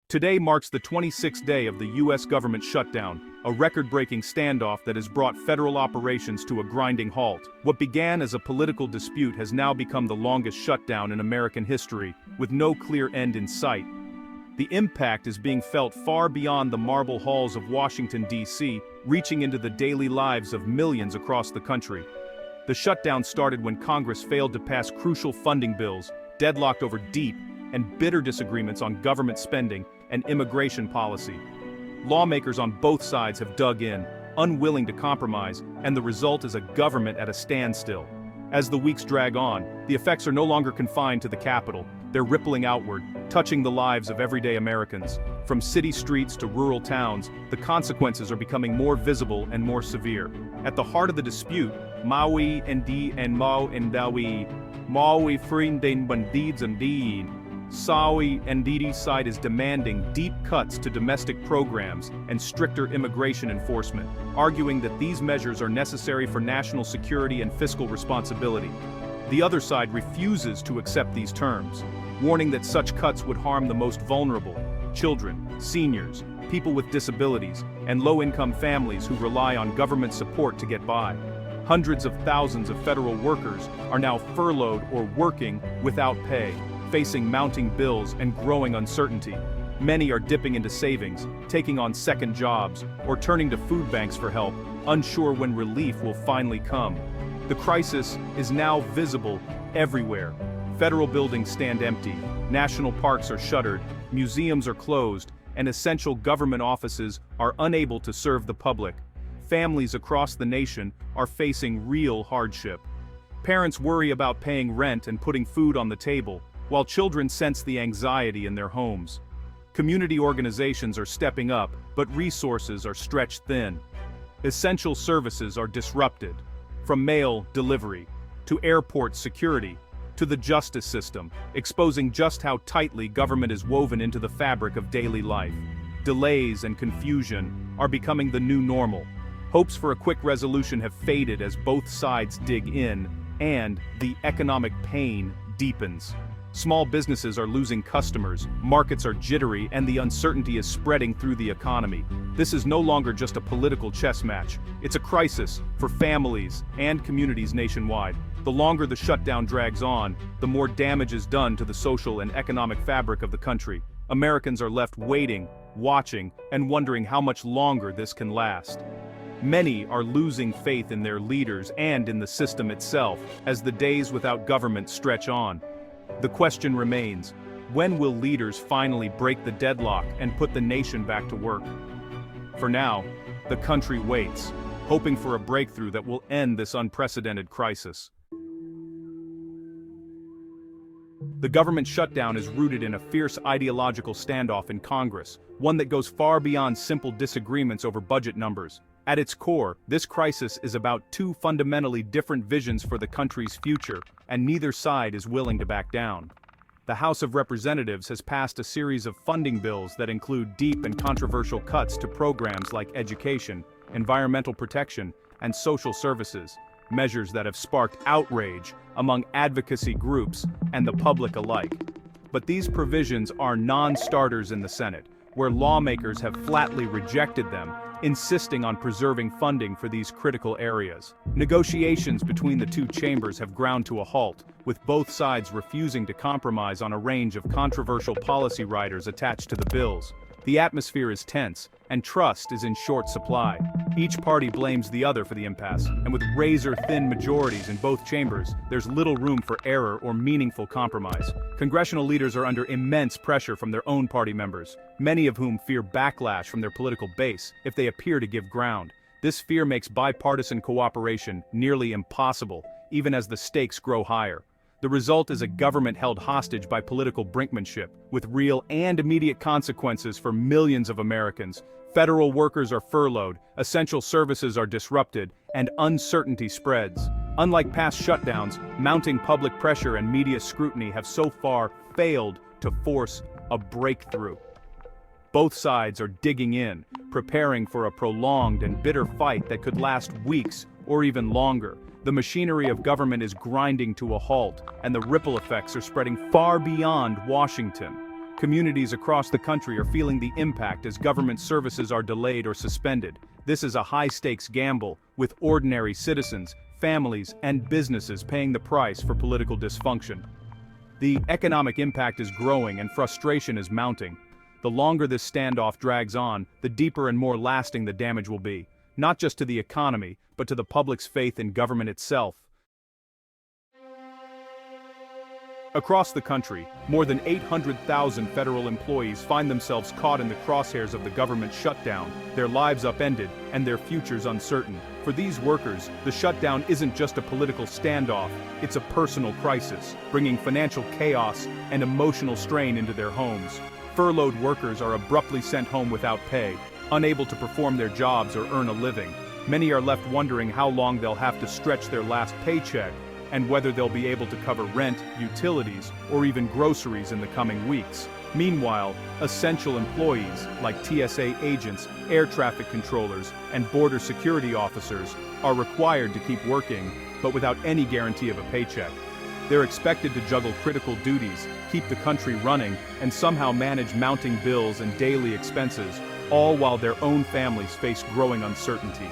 Today marks the 26th day of the U.S. government shutdown, a record-breaking standoff that has brought federal operations to a grinding halt. What began as a political dispute has now become the longest shutdown in American history, with no clear end in sight. The impact is being felt far beyond the marble halls of Washington, D.C., reaching into the daily lives of millions across the country. The shutdown started when Congress failed to pass crucial funding bills, deadlocked over deep and bitter disagreements on government spending and immigration policy. Lawmakers on both sides have dug in, unwilling to compromise, and the result is a government at a standstill. As the weeks drag on, the effects are no longer confined to the Capitol. They're rippling outward, touching the lives of everyday Americans. From city streets to rural towns, the consequences are becoming more visible and more severe. At the heart of the dispute, Maui Ndi and Mau Ndawi, Maui Frinden Bandids and Dean, Sawi and Ndidi side is demanding deep cuts to domestic programs and stricter immigration enforcement, arguing that these measures are necessary for national security and fiscal responsibility. The other side refuses to accept these terms, warning that such cuts would harm the most vulnerable: children, seniors, people with disabilities, and low-income families who rely on government support to get by. Hundreds of thousands of federal workers are now furloughed or working without pay, facing mounting bills and growing uncertainty. Many are dipping into savings, taking on second jobs, or turning to food banks for help, unsure when relief will finally come. The crisis is now visible everywhere. Federal buildings stand empty, national parks are shuttered, museums are closed, and essential government offices are unable to serve the public. Families across the nation are facing real hardship. Parents worry about paying rent and putting food on the table, while children sense the anxiety in their homes. Community organizations are stepping up, but resources are stretched thin. Essential services are disrupted, from mail delivery, to airport security, to the justice system, exposing just how tightly government is woven into the fabric of daily life. Delays and confusion are becoming the new normal. Hopes for a quick resolution have faded as both sides dig in, and the economic pain deepens. Small businesses are losing customers, markets are jittery, and the uncertainty is spreading through the economy. This is no longer just a political chess match. It's a crisis for families and communities nationwide. The longer the shutdown drags on, the more damage is done to the social and economic fabric of the country. Americans are left waiting, watching, and wondering how much longer this can last. Many are losing faith in their leaders and in the system itself as the days without government stretch on. The question remains, when will leaders finally break the deadlock and put the nation back to work? For now, the country waits, hoping for a breakthrough that will end this unprecedented crisis. The government shutdown is rooted in a fierce ideological standoff in Congress, one that goes far beyond simple disagreements over budget numbers. At its core, this crisis is about two fundamentally different visions for the country's future, and neither side is willing to back down. The House of Representatives has passed a series of funding bills that include deep and controversial cuts to programs like education, environmental protection, and social services, measures that have sparked outrage among advocacy groups and the public alike. But these provisions are non-starters in the Senate, where lawmakers have flatly rejected them, insisting on preserving funding for these critical areas. Negotiations between the two chambers have ground to a halt, with both sides refusing to compromise on a range of controversial policy riders attached to the bills. The atmosphere is tense, and trust is in short supply. Each party blames the other for the impasse, and with razor-thin majorities in both chambers, there's little room for error or meaningful compromise. Congressional leaders are under immense pressure from their own party members, many of whom fear backlash from their political base if they appear to give ground. This fear makes bipartisan cooperation nearly impossible, even as the stakes grow higher. The result is a government held hostage by political brinkmanship, with real and immediate consequences for millions of Americans. Federal workers are furloughed, essential services are disrupted, and uncertainty spreads. Unlike past shutdowns, mounting public pressure and media scrutiny have so far failed to force a breakthrough. Both sides are digging in, preparing for a prolonged and bitter fight that could last weeks or even longer. The machinery of government is grinding to a halt, and the ripple effects are spreading far beyond Washington. Communities across the country are feeling the impact as government services are delayed or suspended. This is a high-stakes gamble, with ordinary citizens, families, and businesses paying the price for political dysfunction. The economic impact is growing and frustration is mounting. The longer this standoff drags on, the deeper and more lasting the damage will be, not just to the economy, but to the public's faith in government itself. Across the country, more than 800,000 federal employees find themselves caught in the crosshairs of the government shutdown, their lives upended, and their futures uncertain. For these workers, the shutdown isn't just a political standoff, it's a personal crisis, bringing financial chaos and emotional strain into their homes. Furloughed workers are abruptly sent home without pay, unable to perform their jobs or earn a living. Many are left wondering how long they'll have to stretch their last paycheck, and whether they'll be able to cover rent, utilities, or even groceries in the coming weeks. Meanwhile, essential employees like TSA agents, air traffic controllers, and border security officers are required to keep working, but without any guarantee of a paycheck. They're expected to juggle critical duties, keep the country running, and somehow manage mounting bills and daily expenses, all while their own families face growing uncertainty.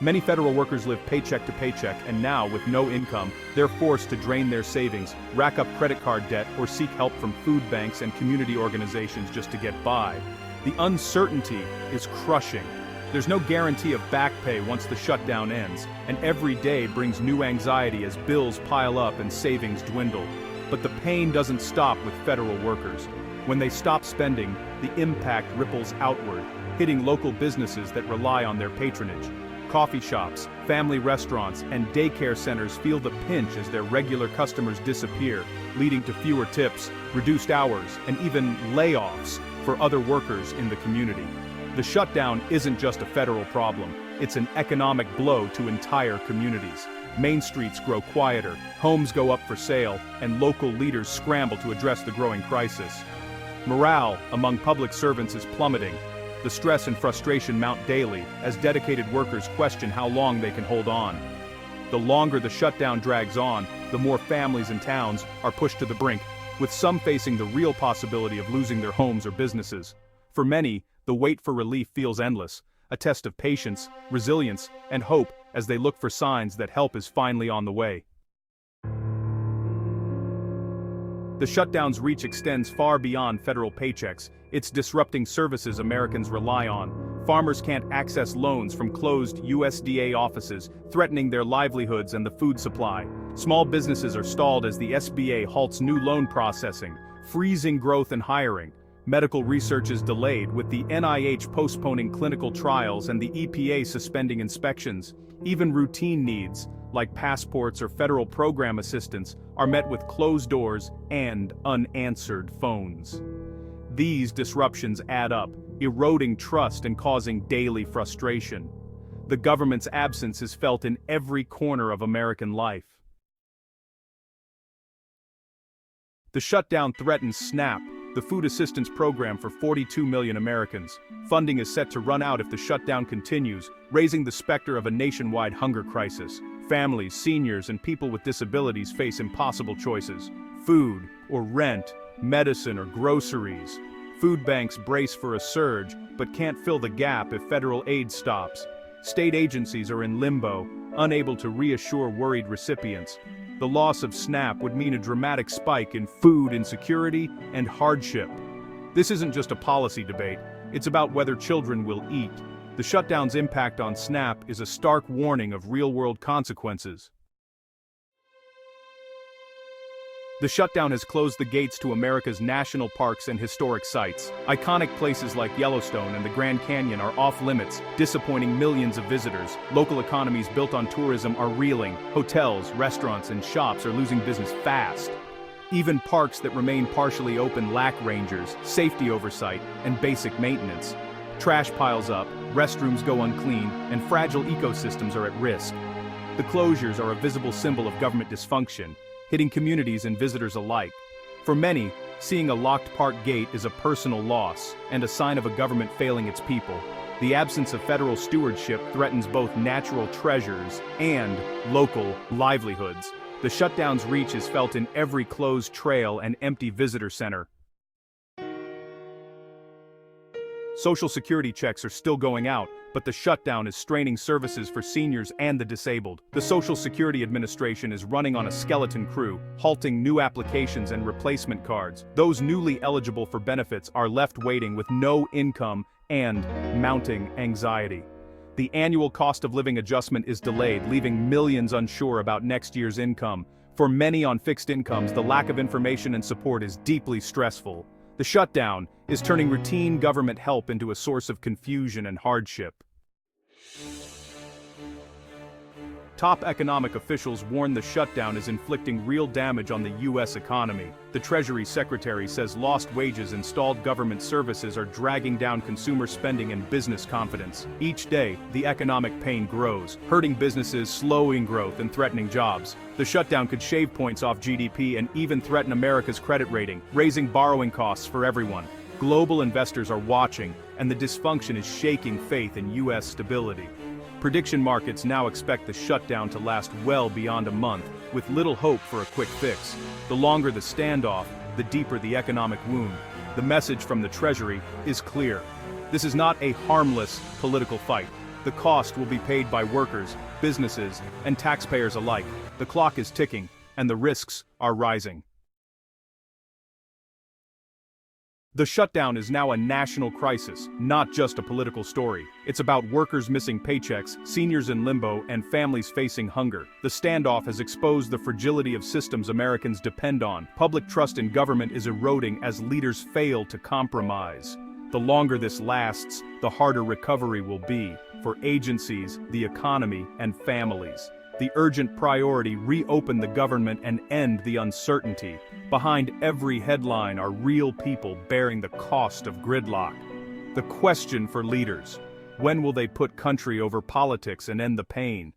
Many federal workers live paycheck to paycheck, and now, with no income, they're forced to drain their savings, rack up credit card debt, or seek help from food banks and community organizations just to get by. The uncertainty is crushing. There's no guarantee of back pay once the shutdown ends, and every day brings new anxiety as bills pile up and savings dwindle. But the pain doesn't stop with federal workers. When they stop spending, the impact ripples outward, hitting local businesses that rely on their patronage. Coffee shops, family restaurants, and daycare centers feel the pinch as their regular customers disappear, leading to fewer tips, reduced hours, and even layoffs for other workers in the community. The shutdown isn't just a federal problem, it's an economic blow to entire communities. Main streets grow quieter, homes go up for sale, and local leaders scramble to address the growing crisis. Morale among public servants is plummeting. The stress and frustration mount daily as dedicated workers question how long they can hold on. The longer the shutdown drags on, the more families and towns are pushed to the brink, with some facing the real possibility of losing their homes or businesses. For many, the wait for relief feels endless, a test of patience, resilience, and hope as they look for signs that help is finally on the way. The shutdown's reach extends far beyond federal paychecks. It's disrupting services Americans rely on. Farmers can't access loans from closed USDA offices, threatening their livelihoods and the food supply. Small businesses are stalled as the SBA halts new loan processing, freezing growth and hiring. Medical research is delayed, with the NIH postponing clinical trials and the EPA suspending inspections. Even routine needs, like passports or federal program assistance, are met with closed doors and unanswered phones. These disruptions add up, eroding trust and causing daily frustration. The government's absence is felt in every corner of American life. The shutdown threatens SNAP, the food assistance program for 42 million Americans. Funding is set to run out if the shutdown continues, raising the specter of a nationwide hunger crisis. Families, seniors, and people with disabilities face impossible choices: food or rent, medicine or groceries. Food banks brace for a surge, but can't fill the gap if federal aid stops. State agencies are in limbo, unable to reassure worried recipients. The loss of SNAP would mean a dramatic spike in food insecurity and hardship. This isn't just a policy debate, it's about whether children will eat. The shutdown's impact on SNAP is a stark warning of real-world consequences. The shutdown has closed the gates to America's national parks and historic sites. Iconic places like Yellowstone and the Grand Canyon are off-limits, disappointing millions of visitors. Local economies built on tourism are reeling. Hotels, restaurants, and shops are losing business fast. Even parks that remain partially open lack rangers, safety oversight, and basic maintenance. Trash piles up, restrooms go unclean, and fragile ecosystems are at risk. The closures are a visible symbol of government dysfunction, hitting communities and visitors alike. For many, seeing a locked park gate is a personal loss and a sign of a government failing its people. The absence of federal stewardship threatens both natural treasures and local livelihoods. The shutdown's reach is felt in every closed trail and empty visitor center. Social Security checks are still going out, but the shutdown is straining services for seniors and the disabled. The Social Security Administration is running on a skeleton crew, halting new applications and replacement cards. Those newly eligible for benefits are left waiting with no income and mounting anxiety. The annual cost of living adjustment is delayed, leaving millions unsure about next year's income. For many on fixed incomes, the lack of information and support is deeply stressful. The shutdown is turning routine government help into a source of confusion and hardship. Top economic officials warn the shutdown is inflicting real damage on the U.S. economy. The Treasury Secretary says lost wages and stalled government services are dragging down consumer spending and business confidence. Each day, the economic pain grows, hurting businesses, slowing growth, and threatening jobs. The shutdown could shave points off GDP and even threaten America's credit rating, raising borrowing costs for everyone. Global investors are watching, and the dysfunction is shaking faith in U.S. stability. Prediction markets now expect the shutdown to last well beyond a month, with little hope for a quick fix. The longer the standoff, the deeper the economic wound. The message from the Treasury is clear. This is not a harmless political fight. The cost will be paid by workers, businesses, and taxpayers alike. The clock is ticking, and the risks are rising. The shutdown is now a national crisis, not just a political story. It's about workers missing paychecks, seniors in limbo, and families facing hunger. The standoff has exposed the fragility of systems Americans depend on. Public trust in government is eroding as leaders fail to compromise. The longer this lasts, the harder recovery will be for agencies, the economy, and families. The urgent priority: reopen the government and end the uncertainty. Behind every headline are real people bearing the cost of gridlock. The question for leaders: when will they put country over politics and end the pain?